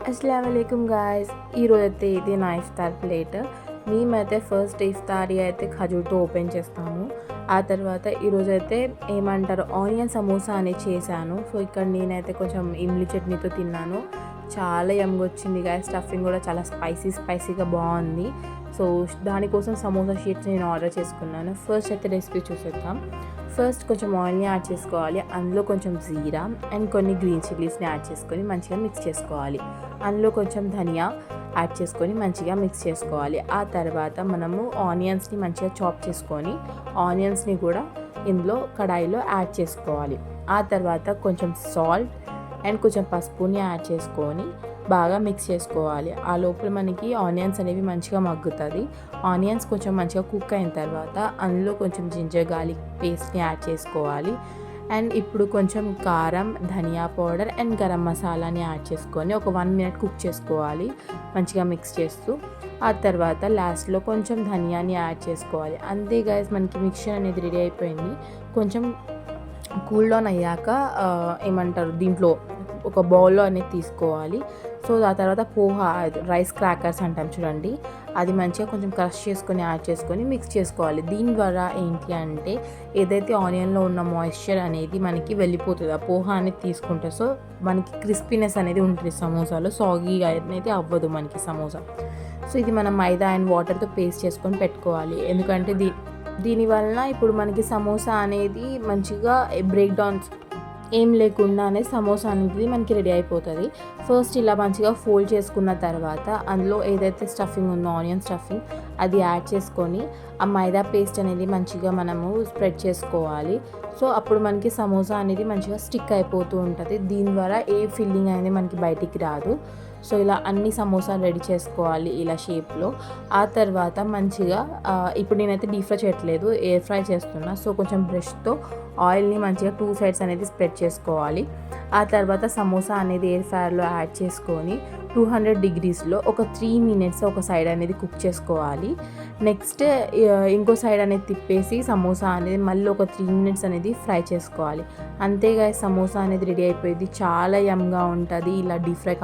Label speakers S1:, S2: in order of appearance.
S1: अस्सलाम वालेकुम गाइस ఈరోజైతే ఇది నా ఇఫ్తార్ ప్లేట్. మేమైతే ఫస్ట్ ఇఫ్తారీ అయితే ఖజూర్తో ఓపెన్ చేస్తాము. ఆ తర్వాత ఈరోజైతే ఏమంటారు ఆనియన్ సమోసా అనేది చేశాను. సో ఇక్కడ నేనైతే కొంచెం ఇమ్లీ చట్నీతో తిన్నాను. చాలా యమ్గా వచ్చింది గాయస్. స్టఫింగ్ కూడా చాలా స్పైసీగా బాగుంది. సో దానికోసం సమోసా షీట్స్ నేను ఆర్డర్ చేసుకున్నాను. ఫస్ట్ అయితే రెసిపీ చూసేద్దాం. ఫస్ట్ కొంచెం ఆయిల్ని యాడ్ చేసుకోవాలి. అందులో కొంచెం జీరా అండ్ కొన్ని గ్రీన్ చిల్లీస్ని యాడ్ చేసుకొని మంచిగా మిక్స్ చేసుకోవాలి. అందులో కొంచెం ధనియా యాడ్ చేసుకొని మంచిగా మిక్స్ చేసుకోవాలి. ఆ తర్వాత మనము ఆనియన్స్ని మంచిగా చాప్ చేసుకొని ఆనియన్స్ని కూడా ఇందులో కడాయిలో యాడ్ చేసుకోవాలి. ఆ తర్వాత కొంచెం సాల్ట్ అండ్ కొంచెం పసుపుని యాడ్ చేసుకొని బాగా మిక్స్ చేసుకోవాలి. ఆ లోపల మనకి ఆనియన్స్ అనేవి మంచిగా మగ్గుతుంది. ఆనియన్స్ కొంచెం మంచిగా కుక్ అయిన తర్వాత అందులో కొంచెం జింజర్ గార్లిక్ పేస్ట్ని యాడ్ చేసుకోవాలి. అండ్ ఇప్పుడు కొంచెం కారం, ధనియా పౌడర్ అండ్ గరం మసాలాని యాడ్ చేసుకొని ఒక 1 minute కుక్ చేసుకోవాలి మంచిగా మిక్స్ చేస్తూ. ఆ తర్వాత లాస్ట్లో కొంచెం ధనియాని యాడ్ చేసుకోవాలి. అంతే గైస్, మనకి మిక్చర్ అనేది రెడీ అయిపోయింది. కొంచెం కూల్ డౌన్ అయ్యాక ఏమంటారు దీంట్లో ఒక బౌల్లో అనేది తీసుకోవాలి. సో ఆ తర్వాత పోహా రైస్ క్రాకర్స్ అంటాం చూడండి, అది మంచిగా కొంచెం క్రష్ చేసుకొని యాడ్ చేసుకొని మిక్స్ చేసుకోవాలి. దీని ద్వారా ఏంటి అంటే ఏదైతే ఆనియన్లో ఉన్న మాయిశ్చర్ అనేది మనకి వెళ్ళిపోతుంది ఆ పోహా అనేది తీసుకుంటే. సో మనకి క్రిస్పీనెస్ అనేది ఉంటుంది సమోసాలో, సాగీగా అనేది అవ్వదు మనకి సమోసా. సో ఇది మనం మైదా అండ్ వాటర్తో పేస్ట్ చేసుకొని పెట్టుకోవాలి. ఎందుకంటే దీనివలన ఇప్పుడు మనకి సమోసా అనేది మంచిగా బ్రేక్ డౌన్స్ ఏం లేకుండానే సమోసా అనేది మనకి రెడీ అయిపోతుంది. ఫస్ట్ ఇలా మంచిగా ఫోల్డ్ చేసుకున్న తర్వాత అందులో ఏదైతే స్టఫింగ్ ఉందో ఆనియన్ స్టఫింగ్ అది యాడ్ చేసుకొని ఆ మైదా పేస్ట్ అనేది మంచిగా మనము స్ప్రెడ్ చేసుకోవాలి. సో అప్పుడు మనకి సమోసా అనేది మంచిగా స్టిక్ అయిపోతూ ఉంటుంది. దీని ద్వారా ఏ ఫిల్లింగ్ అనేది మనకి బయటికి రాదు. సో ఇలా అన్ని సమోసాలు రెడీ చేసుకోవాలి ఇలా షేప్లో. ఆ తర్వాత మంచిగా ఇప్పుడు నేనైతే డీప్ ఫ్రై చేయట్లేదు, ఎయిర్ ఫ్రై చేస్తున్నా. సో కొంచెం బ్రష్తో ఆయిల్ని మంచిగా 2 sides అనేది స్ప్రెడ్ చేసుకోవాలి. ఆ తర్వాత సమోసా అనేది ఎయిర్ ఫ్రైయర్లో యాడ్ చేసుకొని 200 degreesలో ఒక 3 minutes ఒక సైడ్ అనేది కుక్ చేసుకోవాలి. నెక్స్ట్ ఇంకో సైడ్ అనేది తిప్పేసి సమోసా అనేది మళ్ళీ ఒక 3 minutes అనేది ఫ్రై చేసుకోవాలి. అంతేగా సమోసా అనేది రెడీ అయిపోయింది. చాలా యమ్గా ఉంటుంది ఇలా డీప్ ఫ్రై